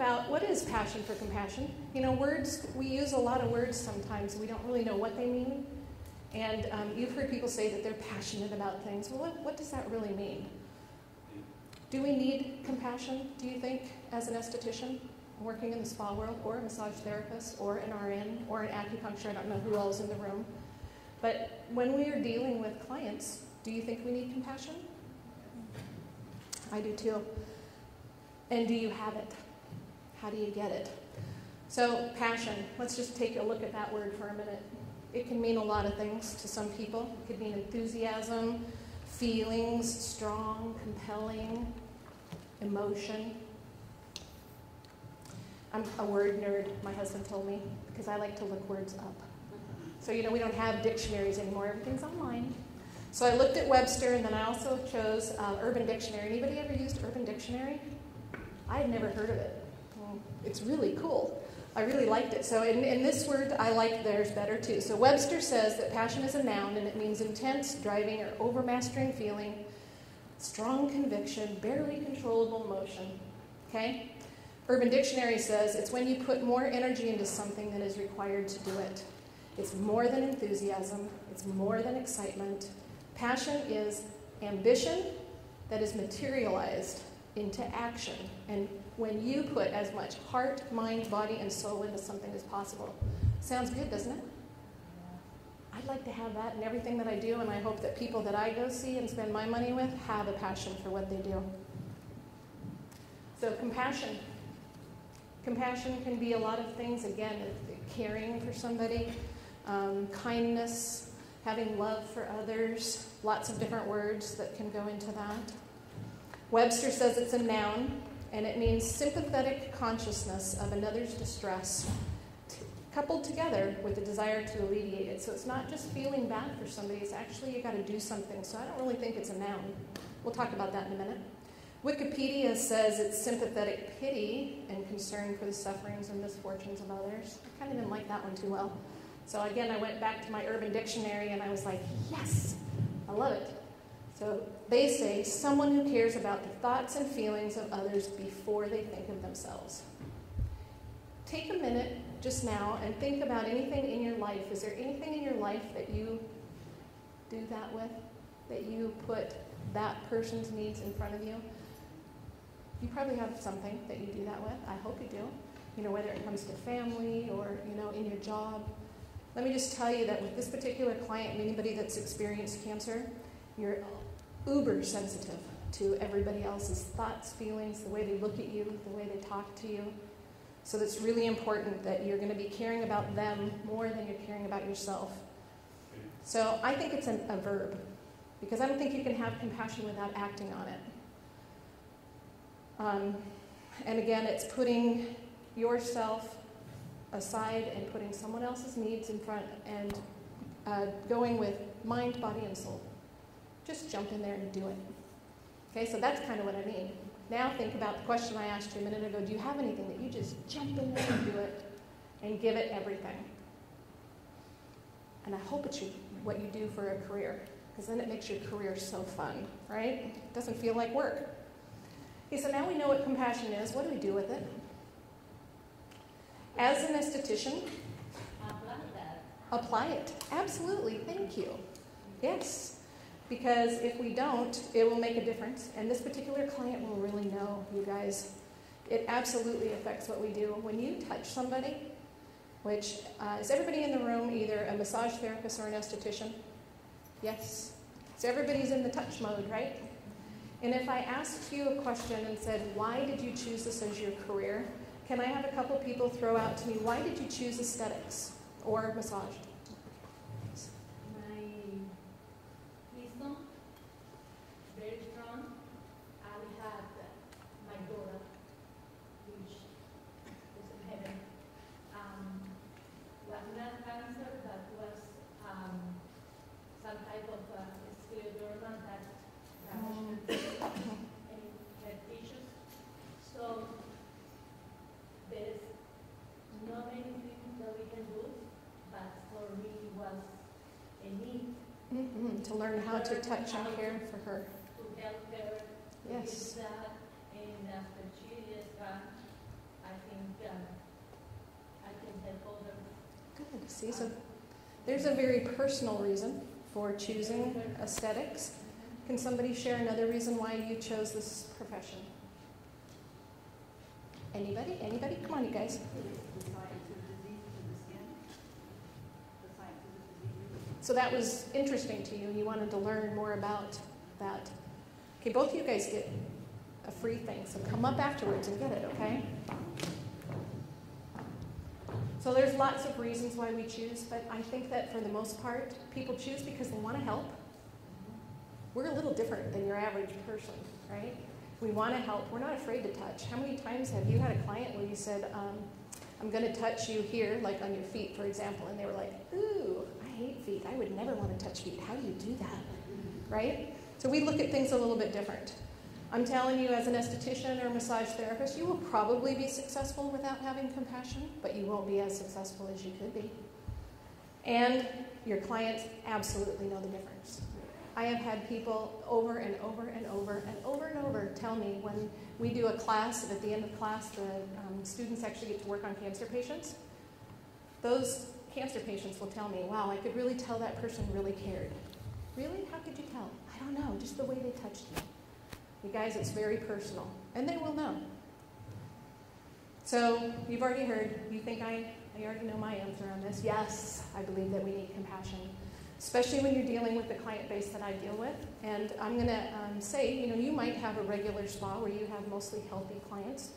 about what is passion for compassion. You know, words, we use a lot of words sometimes. We don't really know what they mean. And you've heard people say that they're passionate about things. Well, what does that really mean? Do we need compassion, do you think, as an esthetician working in the spa world, or a massage therapist, or an RN, or an acupuncture? I don't know who else is in the room. But when we are dealing with clients, do you think we need compassion? I do too. And do you have it? How do you get it? So passion, let's just take a look at that word for a minute. It can mean a lot of things to some people. It could mean enthusiasm, feelings, strong, compelling, emotion. I'm a word nerd, my husband told me, because I like to look words up. So, you know, we don't have dictionaries anymore. Everything's online. So I looked at Webster, and then I also chose Urban Dictionary. Anybody ever used Urban Dictionary? I had never heard of it. Well, it's really cool. I really liked it. So in this word, I like theirs better too. So Webster says that passion is a noun, and it means intense, driving, or overmastering feeling, strong conviction, barely controllable emotion. Okay? Urban Dictionary says it's when you put more energy into something than is required to do it. It's more than enthusiasm. It's more than excitement. Passion is ambition that is materialized into action. And when you put as much heart, mind, body, and soul into something as possible. Sounds good, doesn't it? I'd like to have that in everything that I do, and I hope that people that I go see and spend my money with have a passion for what they do. So compassion. Compassion can be a lot of things. Again, caring for somebody, kindness, having love for others, lots of different words that can go into that. Webster says it's a noun, and it means sympathetic consciousness of another's distress, coupled together with the desire to alleviate it. So it's not just feeling bad for somebody, it's actually you got to do something. So I don't really think it's a noun. We'll talk about that in a minute. Wikipedia says it's sympathetic pity and concern for the sufferings and misfortunes of others. I kind of didn't like that one too well. So again, I went back to my Urban Dictionary and I was like, yes, I love it. So they say someone who cares about the thoughts and feelings of others before they think of themselves. Take a minute just now and think about anything in your life. Is there anything in your life that you do that with? That you put that person's needs in front of you? You probably have something that you do that with. I hope you do. You know, whether it comes to family or, you know, in your job. Let me just tell you that with this particular client, anybody that's experienced cancer, you're uber sensitive to everybody else's thoughts, feelings, the way they look at you, the way they talk to you. So it's really important that you're going to be caring about them more than you're caring about yourself. So I think it's a verb, because I don't think you can have compassion without acting on it. And again, it's putting yourself aside and putting someone else's needs in front and going with mind, body, and soul. Just jump in there and do it. Okay, so that's kind of what I mean. Now think about the question I asked you a minute ago. Do you have anything that you just jump in there and do it and give it everything? And I hope it's what you do for a career, because then it makes your career so fun, right? It doesn't feel like work. Okay, so now we know what compassion is. What do we do with it? As an esthetician, apply it. Absolutely. Thank you. Yes. Because if we don't, it will make a difference. And this particular client will really know, you guys. It absolutely affects what we do. When you touch somebody, which is everybody in the room either a massage therapist or an esthetician? Yes. So everybody's in the touch mode, right? And if I asked you a question and said, why did you choose this as your career? Can I have a couple people throw out to me, why did you choose aesthetics or massage? My wisdom, very strong. I had my daughter, which was in heaven. Was not cancer, that was some type of scleroderma that and had tissues. So there is not anything that we can do, but for me was a need. To learn how to touch and care for her. To help her. Yes. That, and after she is gone, I I can help others. Good. See, so there's a very personal reason for choosing aesthetics. Can somebody share another reason why you chose this profession? Anybody? Anybody? Come on, you guys. So that was interesting to you, and you wanted to learn more about that. Okay, both of you guys get a free thing, so come up afterwards and get it, okay? So there's lots of reasons why we choose, but I think that for the most part, people choose because they want to help. We're a little different than your average person, right? We want to help. We're not afraid to touch. How many times have you had a client where you said, I'm going to touch you here, like on your feet, for example, and they were like, ooh, I hate feet. I would never want to touch feet. How do you do that, right? So we look at things a little bit different. I'm telling you, as an esthetician or massage therapist, you will probably be successful without having compassion, but you won't be as successful as you could be. And your clients absolutely know the difference. I have had people over and over and over and over and over tell me when we do a class, and at the end of class, the students actually get to work on cancer patients. Those cancer patients will tell me, wow, I could really tell that person really cared. Really? How could you tell? I don't know, just the way they touched me. You guys, it's very personal, and they will know. So you've already heard, you think I already know my answer on this. Yes, I believe that we need compassion, especially when you're dealing with the client base that I deal with. And I'm going to say, you might have a regular spa where you have mostly healthy clients,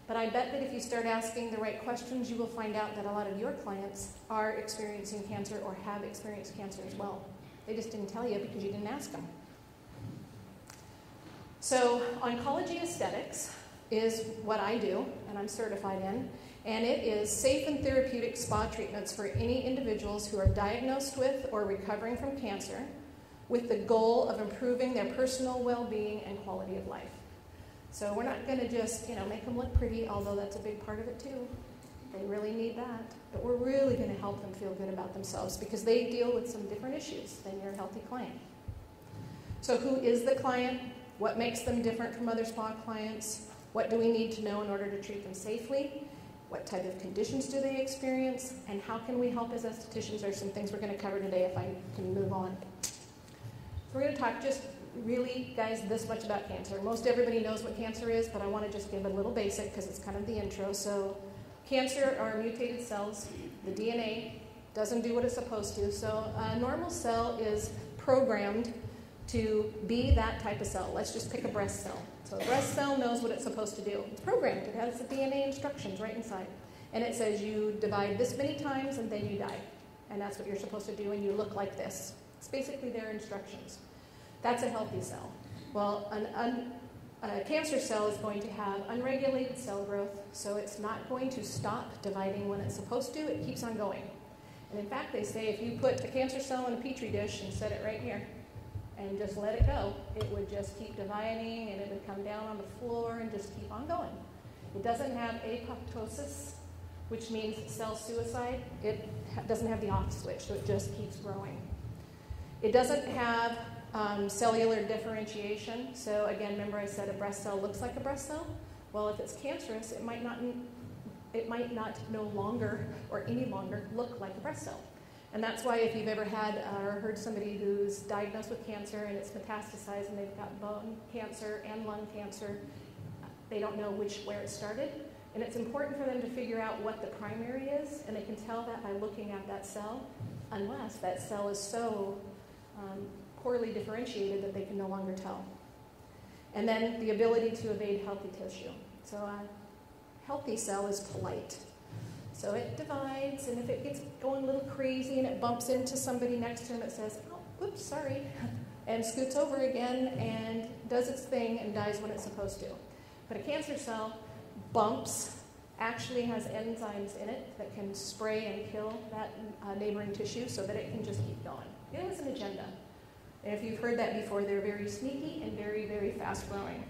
but I bet that if you start asking the right questions, you will find out that a lot of your clients are experiencing cancer or have experienced cancer as well. They just didn't tell you because you didn't ask them. So Oncology Esthetics is what I do, and I'm certified in, and it is safe and therapeutic spa treatments for any individuals who are diagnosed with or recovering from cancer with the goal of improving their personal well-being and quality of life. So we're not going to just, make them look pretty, although that's a big part of it too. They really need that. But we're really going to help them feel good about themselves because they deal with some different issues than your healthy client. So who is the client? What makes them different from other spa clients? What do we need to know in order to treat them safely? What type of conditions do they experience? And how can we help as estheticians? There's some things we're going to cover today if I can move on. So we're going to talk just really, guys, this much about cancer. Most everybody knows what cancer is, but I want to just give a little basic because it's kind of the intro. So cancer are mutated cells. The DNA doesn't do what it's supposed to. So a normal cell is programmed to be that type of cell. Let's just pick a breast cell. So a breast cell knows what it's supposed to do. It's programmed. It has the DNA instructions right inside. And it says you divide this many times and then you die. And that's what you're supposed to do and you look like this. It's basically their instructions. That's a healthy cell. Well, a cancer cell is going to have unregulated cell growth, so it's not going to stop dividing when it's supposed to. It keeps on going. And in fact, they say if you put a cancer cell in a petri dish and set it right here, and just let it go, it would just keep dividing and it would come down on the floor and just keep on going. It doesn't have apoptosis, which means cell suicide. It doesn't have the off switch, so it just keeps growing. It doesn't have cellular differentiation. So again, remember I said a breast cell looks like a breast cell? Well, if it's cancerous, it might not no longer or any longer look like a breast cell. And that's why if you've ever had or heard somebody who's diagnosed with cancer and it's metastasized and they've got bone cancer and lung cancer, they don't know where it started. And it's important for them to figure out what the primary is, and they can tell that by looking at that cell, unless that cell is so poorly differentiated that they can no longer tell. And then the ability to evade healthy tissue. So a healthy cell is polite. So it divides, and if it gets going a little crazy and it bumps into somebody next to him, it says, oh, oops, sorry, and scoots over again and does its thing and dies when it's supposed to. But a cancer cell bumps, actually has enzymes in it that can spray and kill that neighboring tissue so that it can just keep going. It has an agenda. And if you've heard that before, they're very sneaky and very, very fast growing.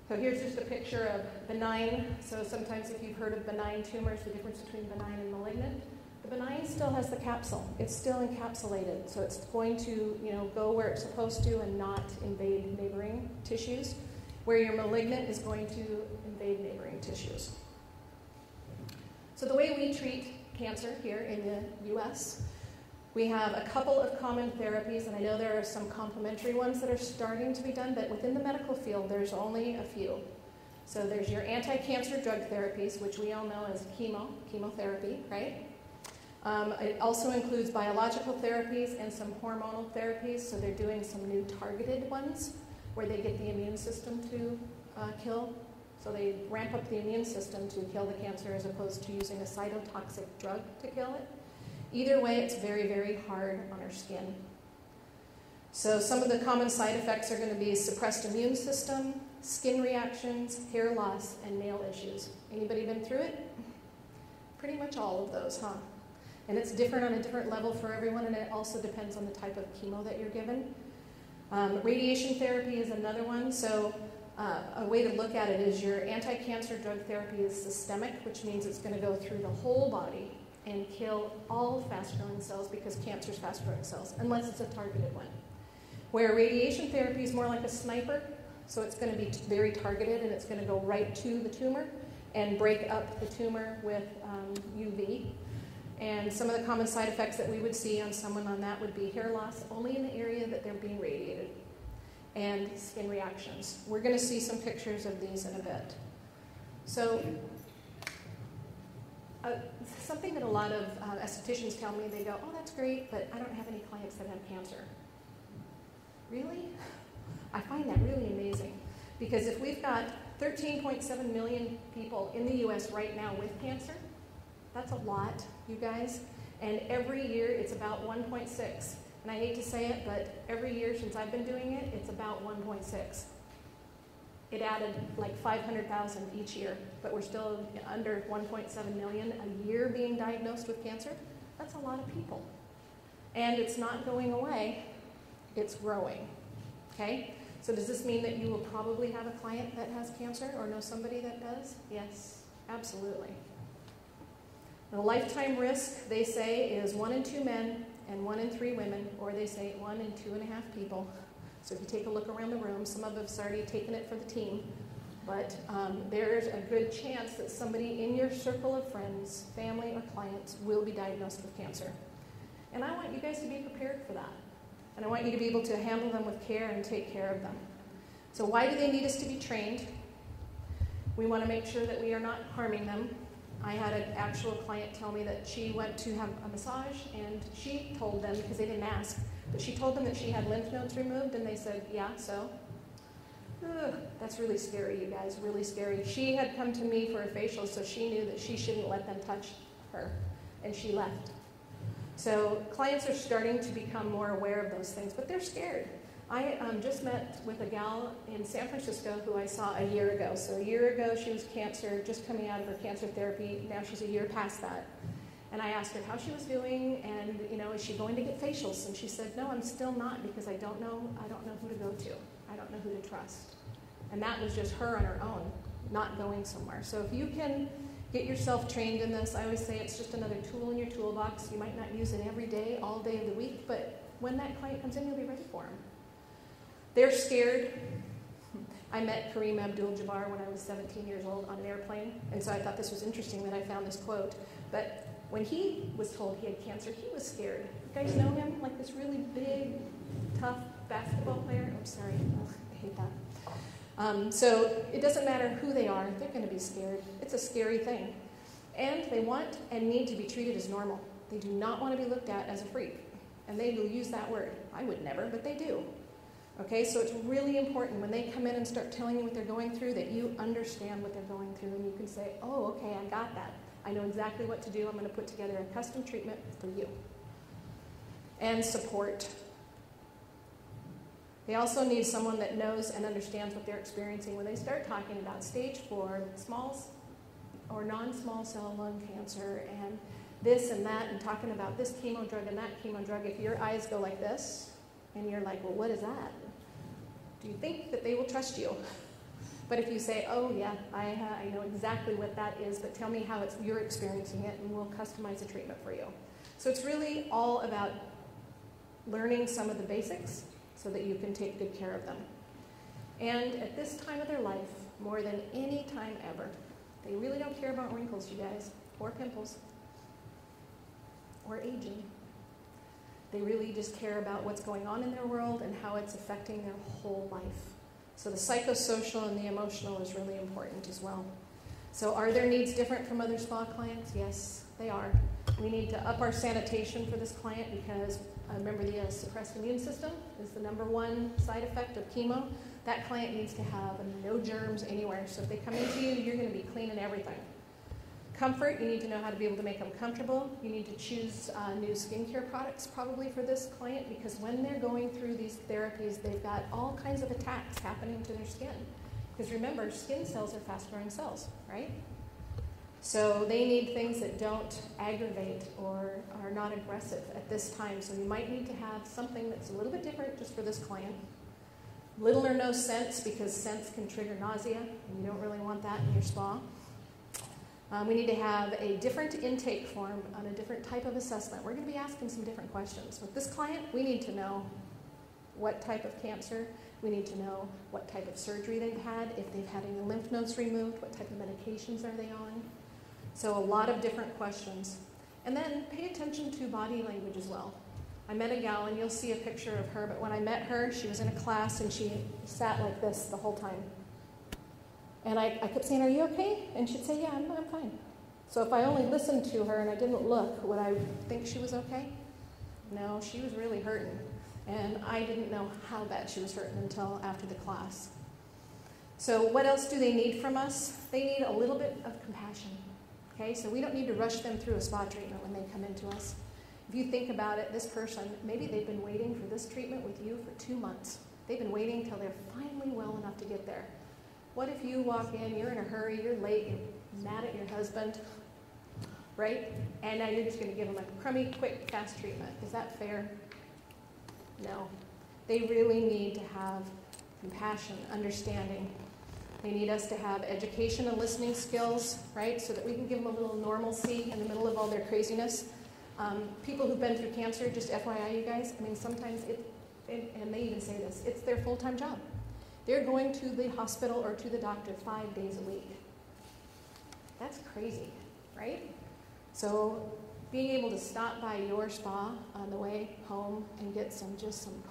So here's just a picture of benign. So sometimes if you've heard of benign tumors, the difference between benign and malignant, the benign still has the capsule. It's still encapsulated. So it's going to, go where it's supposed to and not invade neighboring tissues, where your malignant is going to invade neighboring tissues. So the way we treat cancer here in the US, we have a couple of common therapies, and I know there are some complementary ones that are starting to be done, but within the medical field, there's only a few. So there's your anti-cancer drug therapies, which we all know as chemotherapy, right? It also includes biological therapies and some hormonal therapies, so they're doing some new targeted ones where they get the immune system to kill. So they ramp up the immune system to kill the cancer as opposed to using a cytotoxic drug to kill it. Either way, it's very, very hard on our skin. So some of the common side effects are going to be suppressed immune system, skin reactions, hair loss, and nail issues. Anybody been through it? Pretty much all of those, huh? And it's different on a different level for everyone, and it also depends on the type of chemo that you're given. Radiation therapy is another one. So a way to look at it is your anti-cancer drug therapy is systemic, which means it's going to go through the whole body and kill all fast-growing cells because cancer is fast-growing cells, unless it's a targeted one. Where radiation therapy is more like a sniper, so it's going to be very targeted and it's going to go right to the tumor and break up the tumor with UV. And some of the common side effects that we would see on someone on that would be hair loss only in the area that they're being radiated, and skin reactions. We're going to see some pictures of these in a bit. So something that a lot of estheticians tell me, they go, oh, that's great, but I don't have any clients that have cancer. Really? I find that really amazing, because if we've got 13.7 million people in the US right now with cancer, that's a lot, you guys. And every year it's about 1.6. And I hate to say it, but every year since I've been doing it, it's about 1.6. It added like 500,000 each year, but we're still under 1.7 million a year being diagnosed with cancer. That's a lot of people. And it's not going away, it's growing, okay? So does this mean that you will probably have a client that has cancer or know somebody that does? Yes, absolutely. The lifetime risk, they say, is 1 in 2 men and 1 in 3 women, or they say 1 in 2.5 people. So if you take a look around the room, some of us already taken it for the team, but there's a good chance that somebody in your circle of friends, family, or clients will be diagnosed with cancer. And I want you guys to be prepared for that. And I want you to be able to handle them with care and take care of them. So why do they need us to be trained? We want to make sure that we are not harming them. I had an actual client tell me that she went to have a massage, and she told them, because they didn't ask, but she told them that she had lymph nodes removed, and they said, yeah, so? Ugh, that's really scary, you guys, really scary. She had come to me for a facial, so she knew that she shouldn't let them touch her, and she left. So clients are starting to become more aware of those things, but they're scared. I just met with a gal in San Francisco who I saw a year ago. So a year ago, she was cancer, just coming out of her cancer therapy. Now she's a year past that. And I asked her how she was doing, and is she going to get facials? And she said, no, I'm still not, because I don't know who to go to. I don't know who to trust. And that was just her on her own, not going somewhere. So if you can get yourself trained in this, I always say it's just another tool in your toolbox. You might not use it every day, all day of the week, but when that client comes in, you'll be ready for them. They're scared. I met Kareem Abdul-Jabbar when I was 17 years old on an airplane, and so I thought this was interesting that I found this quote. But when he was told he had cancer, he was scared. You guys know him? Like this really big, tough basketball player? I'm sorry. Ugh, I hate that. So it doesn't matter who they are. They're going to be scared. It's a scary thing. And they want and need to be treated as normal. They do not want to be looked at as a freak. And they will use that word. I would never, but they do. Okay, so it's really important when they come in and start telling you what they're going through that you understand what they're going through, and you can say, oh, okay, I got that. I know exactly what to do. I'm going to put together a custom treatment for you. And support. They also need someone that knows and understands what they're experiencing when they start talking about stage 4, small or non-small cell lung cancer, and this and that, and talking about this chemo drug and that chemo drug. If your eyes go like this, and you're like, well, what is that? Do you think that they will trust you? But if you say, oh yeah, I know exactly what that is, but tell me how you're experiencing it, and we'll customize a treatment for you. So it's really all about learning some of the basics so that you can take good care of them. And at this time of their life, more than any time ever, they really don't care about wrinkles, you guys. or pimples or aging. They really just care about what's going on in their world and how it's affecting their whole life. So the psychosocial and the emotional is really important as well. So are their needs different from other spa clients? Yes, they are. We need to up our sanitation for this client because remember the suppressed immune system is the #1 side effect of chemo. That client needs to have no germs anywhere. So if they come into you, you're going to be cleaning everything. Comfort, you need to know how to be able to make them comfortable. You need to choose new skincare products probably for this client because when they're going through these therapies, they've got all kinds of attacks happening to their skin. Because remember, skin cells are fast-growing cells, right? So they need things that don't aggravate or are not aggressive at this time. So you might need to have something that's a little bit different just for this client. Little or no scents because scents can trigger nausea, and you don't really want that in your spa. We need to have a different intake form on a different type of assessment. We're going to be asking some different questions. With this client, we need to know what type of cancer. We need to know what type of surgery they've had, if they've had any lymph nodes removed, what type of medications are they on. So a lot of different questions. And then pay attention to body language as well. I met a gal, and you'll see a picture of her, but when I met her, she was in a class, and she sat like this the whole time. And I kept saying, "Are you okay?" And she'd say, "Yeah, I'm fine." So if I only listened to her and I didn't look, would I think she was okay? No, she was really hurting. And I didn't know how bad she was hurting until after the class. So what else do they need from us? They need a little bit of compassion. Okay, so we don't need to rush them through a spa treatment when they come into us. If you think about it, this person, maybe they've been waiting for this treatment with you for 2 months. They've been waiting till they're finally well enough to get there. What if you walk in, you're in a hurry, you're late, you're mad at your husband, right? And now you're just going to give them a crummy, quick, fast treatment. Is that fair? No. They really need to have compassion, understanding. They need us to have education and listening skills, right? So that we can give them a little normalcy in the middle of all their craziness. People who've been through cancer, just FYI, you guys, I mean, sometimes and they even say this, it's their full-time job. They're going to the hospital or to the doctor 5 days a week. That's crazy, right? So being able to stop by your spa on the way home and get some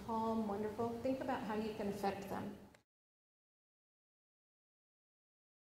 calm, wonderful, think about how you can affect them.